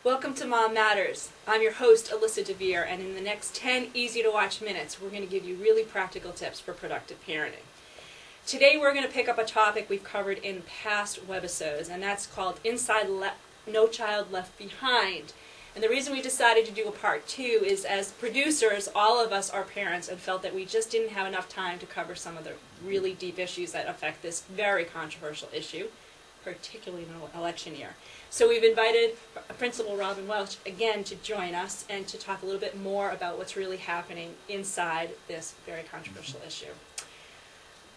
Welcome to Mom Matters. I'm your host, Alyssa Dver, and in the next 10 easy-to-watch minutes, we're going to give you really practical tips for productive parenting. Today, we're going to pick up a topic we've covered in past webisodes, and that's called No Child Left Behind. And the reason we decided to do a part 2 is, as producers, all of us are parents and felt that we just didn't have enough time to cover some of the really deep issues that affect this very controversial issue, particularly in an election year. So we've invited Principal Robin Welch again to join us and to talk a little bit more about what's really happening inside this very controversial issue.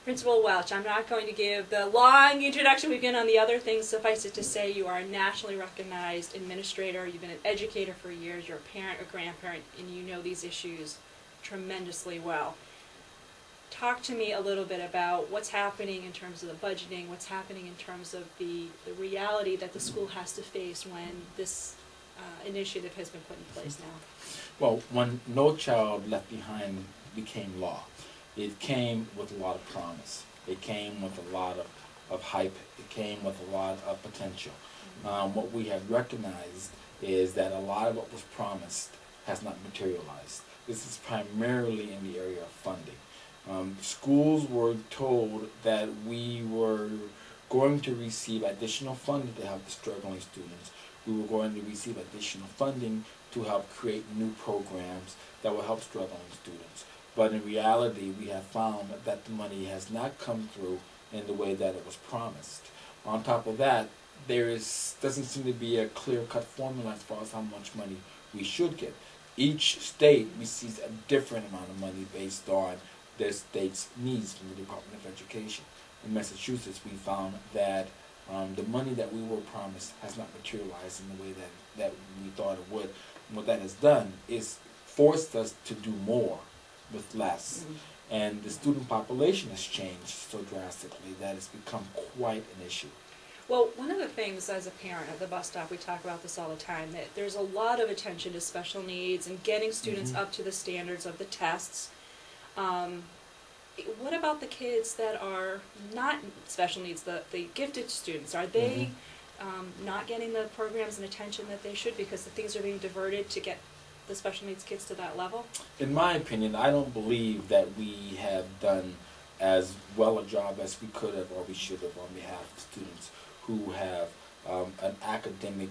Principal Welch, I'm not going to give the long introduction we've given on the other things. Suffice it to say, you are a nationally recognized administrator. You've been an educator for years. You're a parent or grandparent, and you know these issues tremendously well. Talk to me a little bit about what's happening in terms of the budgeting, what's happening in terms of the reality that the school has to face when this initiative has been put in place now. Well, when No Child Left Behind became law, it came with a lot of promise. It came with a lot of hype. It came with a lot of potential. What we have recognized is that a lot of what was promised has not materialized. This is primarily in the area of funding. Schools were told that we were going to receive additional funding to help the struggling students. We were going to receive additional funding to help create new programs that will help struggling students. But in reality, we have found that the money has not come through in the way that it was promised. On top of that, doesn't seem to be a clear-cut formula as far as how much money we should get. Each state receives a different amount of money based on their state's needs from the Department of Education. In Massachusetts, we found that the money that we were promised has not materialized in the way that we thought it would. And what that has done is forced us to do more with less. And the student population has changed so drastically that it's become quite an issue. Well, one of the things as a parent at the bus stop, we talk about this all the time, that there's a lot of attention to special needs and getting students up to the standards of the tests. What about the kids that are not special needs, the gifted students? Are they not getting the programs and attention that they should because the things are being diverted to get the special needs kids to that level? In my opinion, I don't believe that we have done as well a job as we could have or we should have on behalf of students who have an academic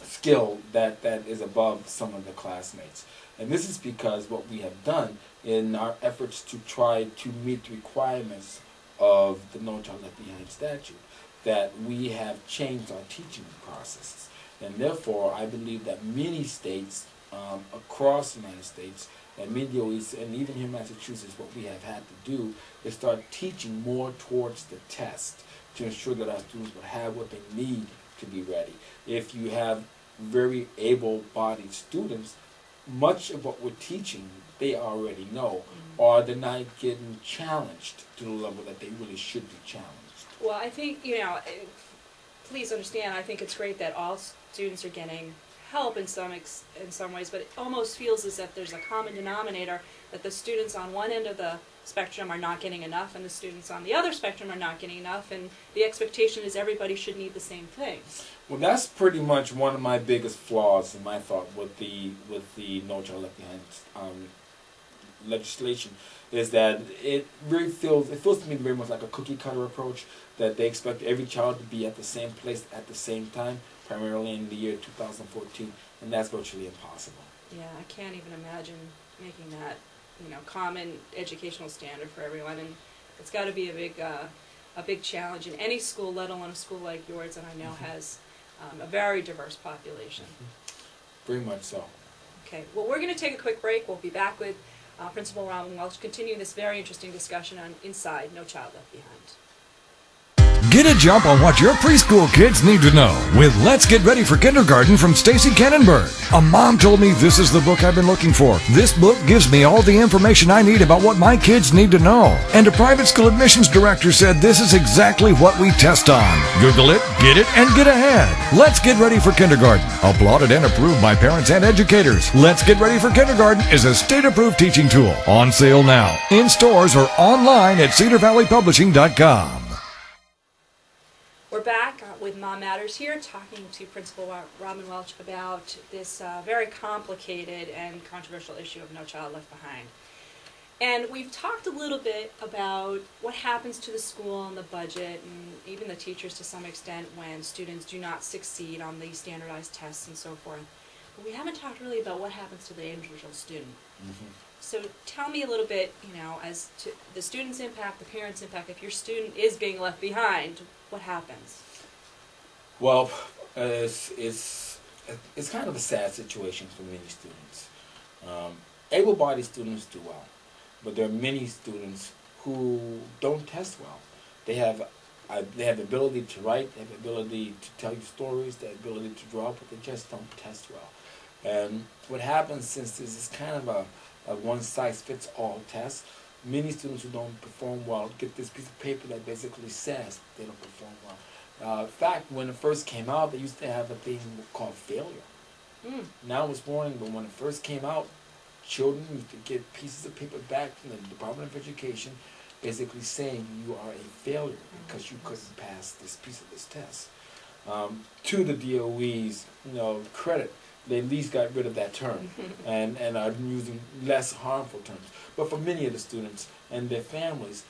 skill that is above some of their classmates. And this is because what we have done in our efforts to try to meet the requirements of the No Child Left Behind statute, that we have changed our teaching processes. And therefore, I believe that many states across the United States and many DOEs, and even here in Massachusetts, what we have had to do is start teaching more towards the test to ensure that our students will have what they need to be ready. If you have very able-bodied students, much of what we're teaching they already know, or they're not getting challenged to the level that they really should be challenged. Well, I think, please understand, I think it's great that all students are getting help in some ways, but it almost feels as if there's a common denominator that the students on one end of the spectrum are not getting enough and the students on the other spectrum are not getting enough, and the expectation is everybody should need the same things. Well, that's pretty much one of my biggest flaws in my thought with the No Child Left Behind legislation, is that it feels to me very much like a cookie cutter approach, that they expect every child to be at the same place at the same time, primarily in the year 2014, and that's virtually impossible. Yeah, I can't even imagine making that common educational standard for everyone, and it's got to be a big challenge in any school, let alone a school like yours that I know has a very diverse population. Very much so. Okay, well, we're going to take a quick break. We'll be back with Principal Robin Welch, continue this very interesting discussion on Inside No Child Left Behind. Get a jump on what your preschool kids need to know with Let's Get Ready for Kindergarten from Stacy Kannenberg. A mom told me this is the book I've been looking for. This book gives me all the information I need about what my kids need to know. And a private school admissions director said this is exactly what we test on. Google it, get it, and get ahead. Let's Get Ready for Kindergarten. Applauded and approved by parents and educators. Let's Get Ready for Kindergarten is a state-approved teaching tool. On sale now, in stores or online at cedarvalleypublishing.com. We're back with Mom Matters here, talking to Principal Robin Welch about this very complicated and controversial issue of No Child Left Behind. And we've talked a little bit about what happens to the school and the budget and even the teachers to some extent when students do not succeed on these standardized tests and so forth. But we haven't talked really about what happens to the individual student. Mm-hmm. So tell me a little bit, as to the student's impact, the parent's impact. If your student is being left behind, what happens? Well, it's kind of a sad situation for many students. Able-bodied students do well, but there are many students who don't test well. They have the ability to write, they have the ability to tell you stories, the ability to draw, but they just don't test well. And what happens, since this is kind of a one-size-fits-all test, many students who don't perform well get this piece of paper that basically says they don't perform well. In fact, when it first came out, they used to have a thing called failure. Now it's warning, but when it first came out, children used to get pieces of paper back from the Department of Education basically saying you are a failure because you couldn't pass this piece of this test. To the DOE's credit, they at least got rid of that term and are using less harmful terms. But for many of the students and their families,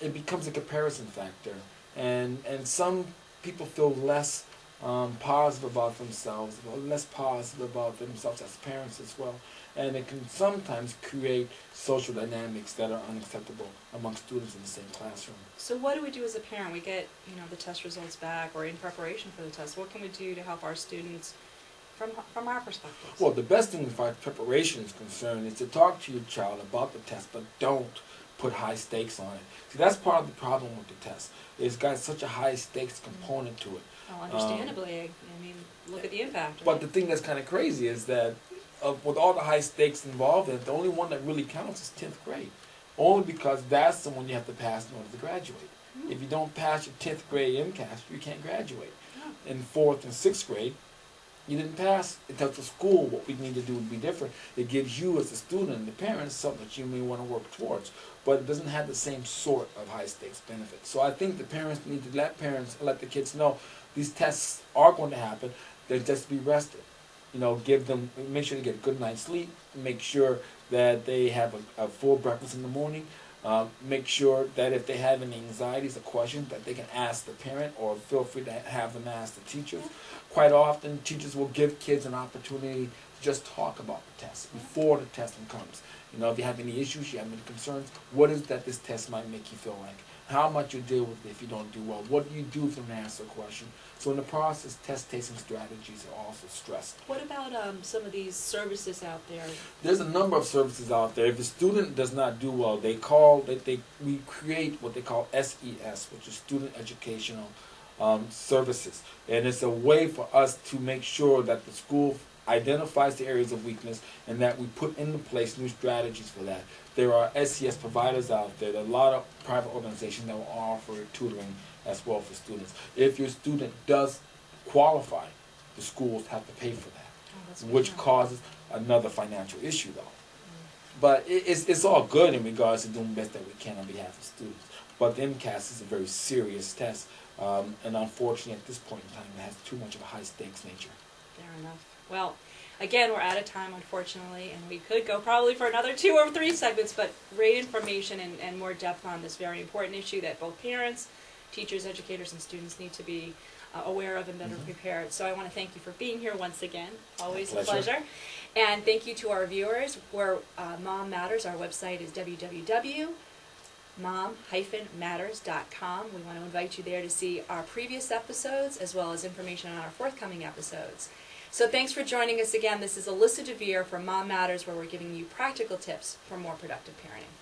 it becomes a comparison factor. And some people feel less positive about themselves, less positive about themselves as parents as well. And it can sometimes create social dynamics that are unacceptable among students in the same classroom. So what do we do as a parent? We get the test results back, or in preparation for the test. What can we do to help our students from our perspective? Well, the best thing as far as preparation is concerned is to talk to your child about the test, but don't put high stakes on it. See, that's part of the problem with the test. It's got such a high stakes component to it. Well, understandably, I mean, look at the impact. Right? But the thing that's kind of crazy is that with all the high stakes involved in it, the only one that really counts is 10th grade. Only because that's the one you have to pass in order to graduate. If you don't pass your 10th grade MCAS, you can't graduate. In 4th and 6th grade, you didn't pass. It tells the school what we need to do would be different. It gives you as a student and the parents something that you may want to work towards. But it doesn't have the same sort of high stakes benefits. So I think the parents need to let the kids know these tests are going to happen. They're just to be rested. Make sure they get a good night's sleep. Make sure that they have a full breakfast in the morning. Make sure that if they have any anxieties or questions that they can ask the parent, or feel free to have them ask the teachers. Quite often, teachers will give kids an opportunity to just talk about the test before the testing comes. If you have any issues, you have any concerns, what is that this test might make you feel like? How much you deal with it if you don't do well? What do you do if you don't answer a question? So in the process, test-taking strategies are also stressed. What about some of these services out there? There's a number of services out there. If a student does not do well, we create what they call SES, which is Student Educational Services. And it's a way for us to make sure that the school identifies the areas of weakness and that we put into place new strategies for that. There are SES providers out there. There are a lot of private organizations that will offer tutoring as well for students. If your student does qualify, the schools have to pay for that, which causes another financial issue though. But it's all good in regards to doing the best that we can on behalf of students. But the MCAS is a very serious test, and unfortunately at this point in time it has too much of a high stakes nature. Fair enough. Well, again, we're out of time, unfortunately, and we could go probably for another 2 or 3 segments, but great information and more depth on this very important issue that both parents, teachers, educators, and students need to be aware of and better prepared. So I want to thank you for being here once again. Always a pleasure. And thank you to our viewers. We're Mom Matters. Our website is www.mom-matters.com. We want to invite you there to see our previous episodes as well as information on our forthcoming episodes. So thanks for joining us again. This is Alyssa Dver from Mom Matters, where we're giving you practical tips for more productive parenting.